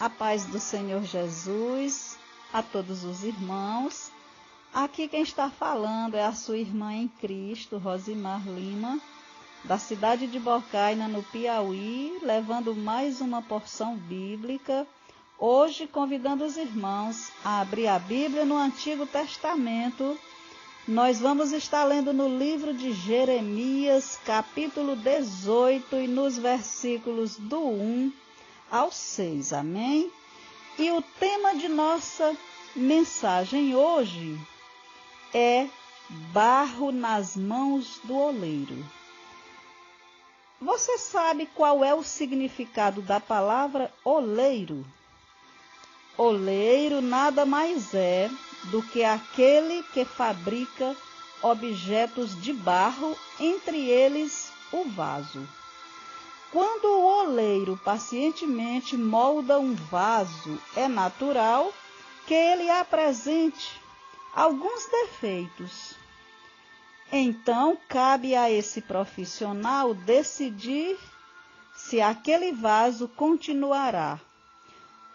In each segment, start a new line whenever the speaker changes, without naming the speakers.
A paz do Senhor Jesus, a todos os irmãos. Aqui quem está falando é a sua irmã em Cristo, Rosimar Lima, da cidade de Bocaina, no Piauí, levando mais uma porção bíblica. Hoje, convidando os irmãos a abrir a Bíblia no Antigo Testamento. Nós vamos estar lendo no livro de Jeremias, capítulo 18, e nos versículos do 1 ao 6, amém? E o tema de nossa mensagem hoje é barro nas mãos do oleiro. Você sabe qual é o significado da palavra oleiro? Oleiro nada mais é do que aquele que fabrica objetos de barro, entre eles o vaso. Quando o oleiro pacientemente molda um vaso, é natural que ele apresente alguns defeitos. Então, cabe a esse profissional decidir se aquele vaso continuará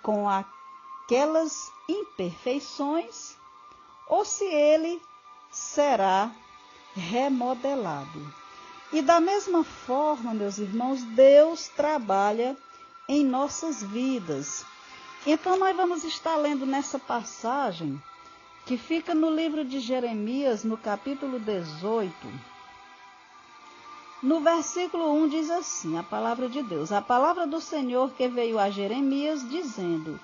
com aquelas imperfeições ou se ele será remodelado. E da mesma forma, meus irmãos, Deus trabalha em nossas vidas. Então, nós vamos estar lendo nessa passagem, que fica no livro de Jeremias, no capítulo 18. No versículo 1 diz assim, a palavra de Deus: a palavra do Senhor que veio a Jeremias, dizendo: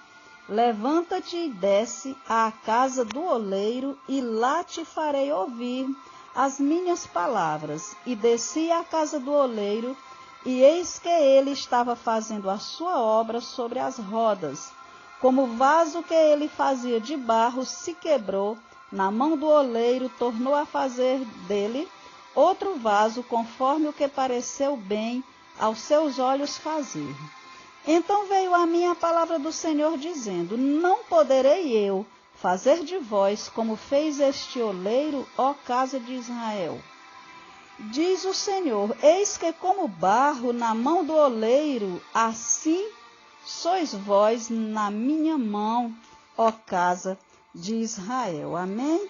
levanta-te e desce à casa do oleiro, e lá te farei ouvir as minhas palavras. E desci à casa do oleiro, e eis que ele estava fazendo a sua obra sobre as rodas. Como o vaso que ele fazia de barro se quebrou na mão do oleiro, tornou a fazer dele outro vaso, conforme o que pareceu bem aos seus olhos fazer. Então veio a mim a palavra do Senhor, dizendo: não poderei eu fazer de vós como fez este oleiro, ó casa de Israel? Diz o Senhor: eis que como barro na mão do oleiro, assim sois vós na minha mão, ó casa de Israel. Amém?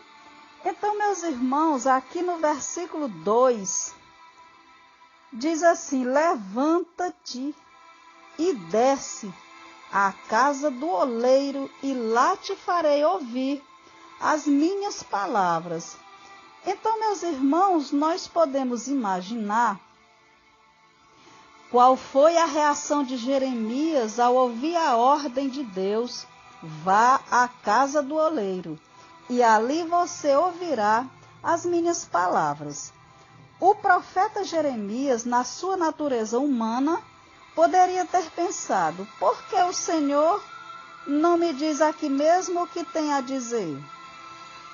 Então, meus irmãos, aqui no versículo 2, diz assim: levanta-te e desce à casa do oleiro, e lá te farei ouvir as minhas palavras. Então, meus irmãos, nós podemos imaginar qual foi a reação de Jeremias ao ouvir a ordem de Deus: vá à casa do oleiro, e ali você ouvirá as minhas palavras. O profeta Jeremias, na sua natureza humana, poderia ter pensado: por que o Senhor não me diz aqui mesmo o que tem a dizer?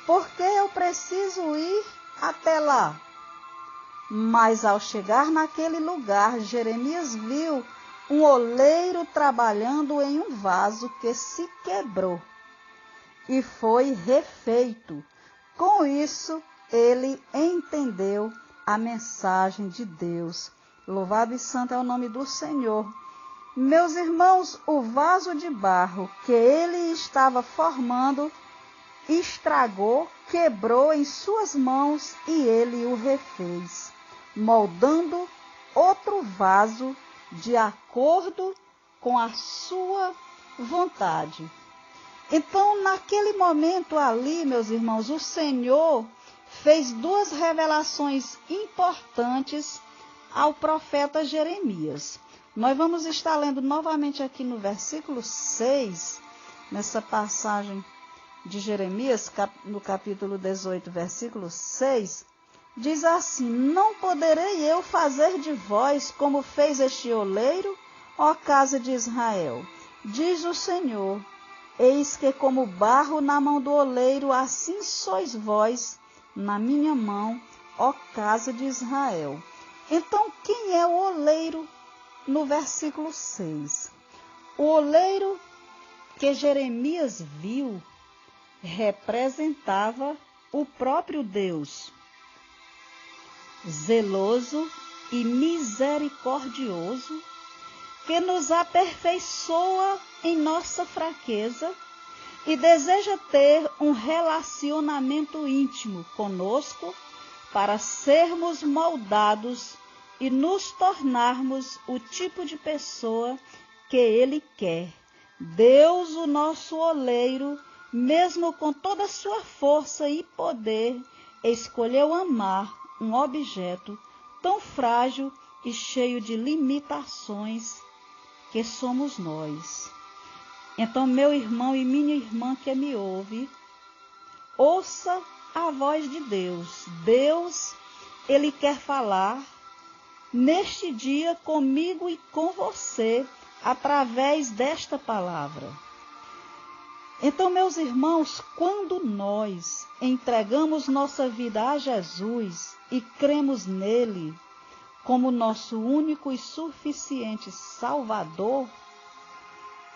Por que eu preciso ir até lá? Mas ao chegar naquele lugar, Jeremias viu um oleiro trabalhando em um vaso que se quebrou e foi refeito. Com isso, ele entendeu a mensagem de Deus. Louvado e santo é o nome do Senhor. Meus irmãos, o vaso de barro que ele estava formando estragou, quebrou em suas mãos, e ele o refez, moldando outro vaso de acordo com a sua vontade. Então, naquele momento ali, meus irmãos, o Senhor fez duas revelações importantes ao profeta Jeremias. Nós vamos estar lendo novamente aqui no versículo 6, nessa passagem de Jeremias, no capítulo 18, versículo 6, diz assim: não poderei eu fazer de vós como fez este oleiro, ó casa de Israel? Diz o Senhor: eis que como barro na mão do oleiro, assim sois vós na minha mão, ó casa de Israel. Então, quem é o oleiro no versículo 6? O oleiro que Jeremias viu representava o próprio Deus, zeloso e misericordioso, que nos aperfeiçoa em nossa fraqueza e deseja ter um relacionamento íntimo conosco para sermos moldados e nos tornarmos o tipo de pessoa que Ele quer. Deus, o nosso oleiro, mesmo com toda a sua força e poder, escolheu amar um objeto tão frágil e cheio de limitações que somos nós. Então, meu irmão e minha irmã que me ouve, ouça a voz de Deus. Deus, Ele quer falar neste dia comigo e com você, através desta palavra. Então, meus irmãos, quando nós entregamos nossa vida a Jesus e cremos nele como nosso único e suficiente Salvador,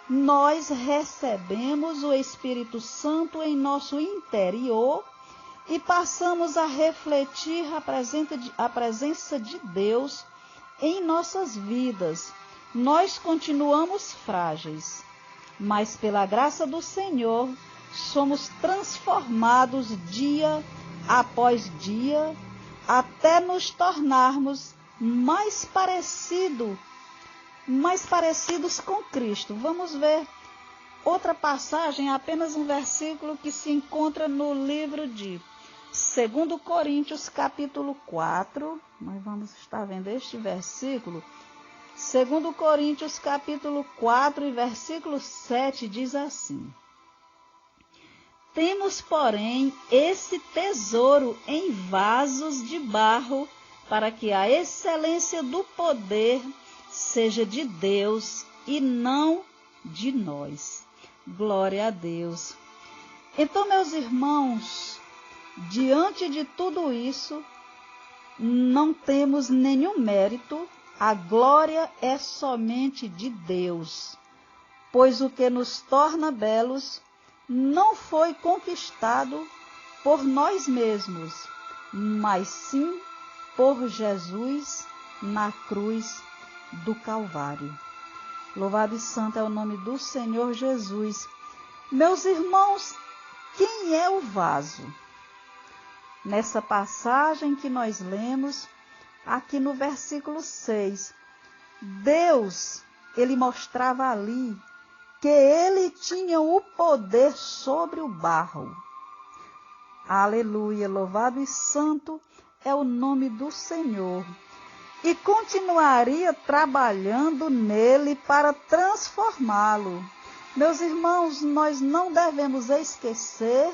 nós recebemos o Espírito Santo em nosso interior e passamos a refletir a presença de Deus em nossas vidas. Nós continuamos frágeis, mas pela graça do Senhor somos transformados dia após dia até nos tornarmos mais parecidos com Cristo. Vamos ver outra passagem, apenas um versículo que se encontra no livro de 2 Coríntios, capítulo 4. Nós vamos estar vendo este versículo. 2 Coríntios, capítulo 4, e versículo 7, diz assim: Temos, porém, esse tesouro em vasos de barro, para que a excelência do poder seja de Deus e não de nós. Glória a Deus. Então, meus irmãos, diante de tudo isso, não temos nenhum mérito, a glória é somente de Deus, pois o que nos torna belos não foi conquistado por nós mesmos, mas sim por Jesus na cruz do Calvário. Louvado e santo é o nome do Senhor Jesus. Meus irmãos, quem é o vaso? Nessa passagem que nós lemos, aqui no versículo 6, Deus, Ele mostrava ali que Ele tinha o poder sobre o barro. Aleluia, louvado e santo é o nome do Senhor. E continuaria trabalhando nele para transformá-lo. Meus irmãos, nós não devemos esquecer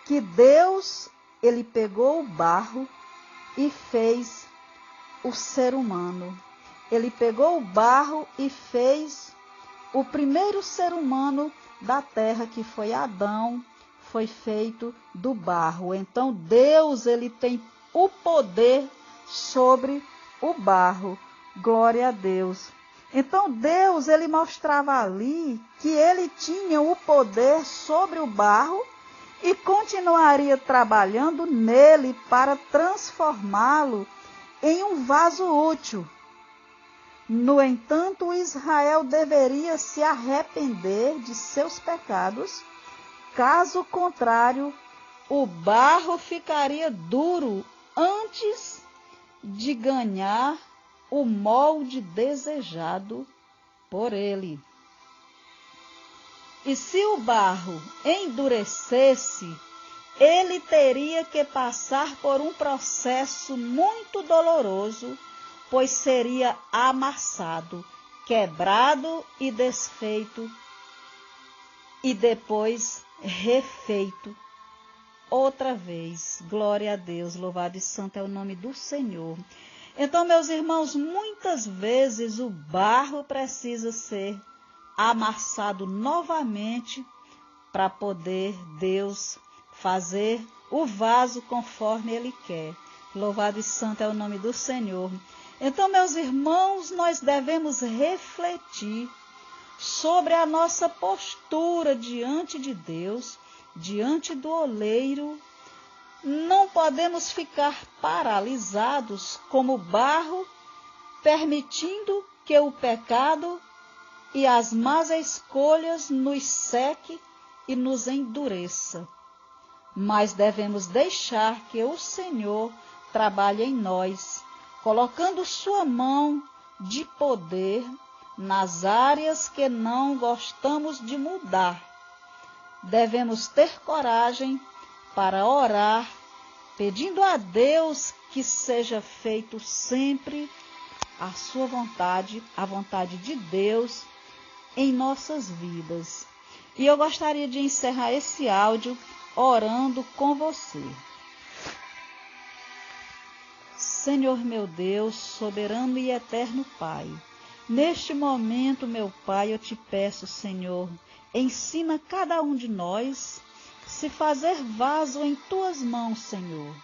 que Deus, Ele pegou o barro e fez o ser humano. Ele pegou o barro e fez o primeiro ser humano da terra, que foi Adão, foi feito do barro. Então Deus, Ele tem o poder sobre o barro. Glória a Deus. Então Deus, Ele mostrava ali que Ele tinha o poder sobre o barro e continuaria trabalhando nele para transformá-lo em um vaso útil. No entanto, Israel deveria se arrepender de seus pecados, caso contrário, o barro ficaria duro antes de ganhar o molde desejado por ele. E se o barro endurecesse, ele teria que passar por um processo muito doloroso, pois seria amassado, quebrado e desfeito, e depois refeito outra vez. Glória a Deus, louvado e santo é o nome do Senhor. Então, meus irmãos, muitas vezes o barro precisa ser amassado novamente para poder Deus fazer o vaso conforme Ele quer. Louvado e santo é o nome do Senhor. Então, meus irmãos, nós devemos refletir sobre a nossa postura diante de Deus, diante do oleiro. Não podemos ficar paralisados como barro, permitindo que o pecado e as más escolhas nos seque e nos endureça. Mas devemos deixar que o Senhor trabalhe em nós, colocando sua mão de poder nas áreas que não gostamos de mudar. Devemos ter coragem para orar, pedindo a Deus que seja feito sempre a sua vontade, a vontade de Deus em nossas vidas. E eu gostaria de encerrar esse áudio orando com você. Senhor meu Deus, soberano e eterno Pai, neste momento, meu Pai, eu te peço, Senhor, ensina cada um de nós se fazer vaso em tuas mãos, Senhor,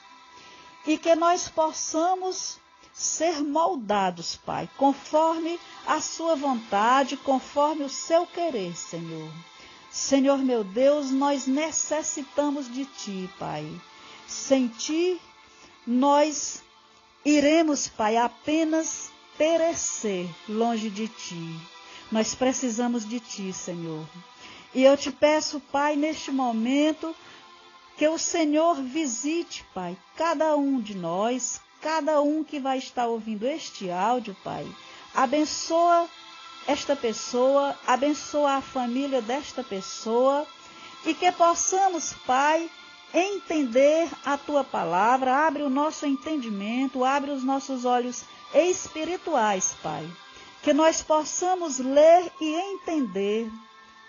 e que nós possamos ser moldados, Pai, conforme a sua vontade, conforme o seu querer, Senhor. Senhor meu Deus, nós necessitamos de Ti, Pai. Sem Ti, nós iremos, Pai, apenas perecer longe de Ti. Nós precisamos de Ti, Senhor. E eu te peço, Pai, neste momento, que o Senhor visite, Pai, cada um de nós, cada um que vai estar ouvindo este áudio, Pai. Abençoa esta pessoa, abençoa a família desta pessoa e que possamos, Pai, entender a Tua palavra. Abre o nosso entendimento, abre os nossos olhos espirituais, Pai. Que nós possamos ler e entender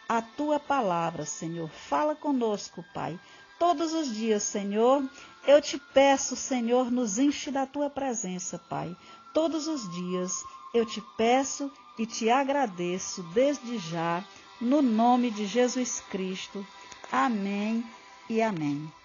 a Tua palavra, Senhor. Fala conosco, Pai. Todos os dias, Senhor, eu te peço, Senhor, nos enche da Tua presença, Pai. Todos os dias eu te peço e te agradeço desde já, no nome de Jesus Cristo. Amém e amém.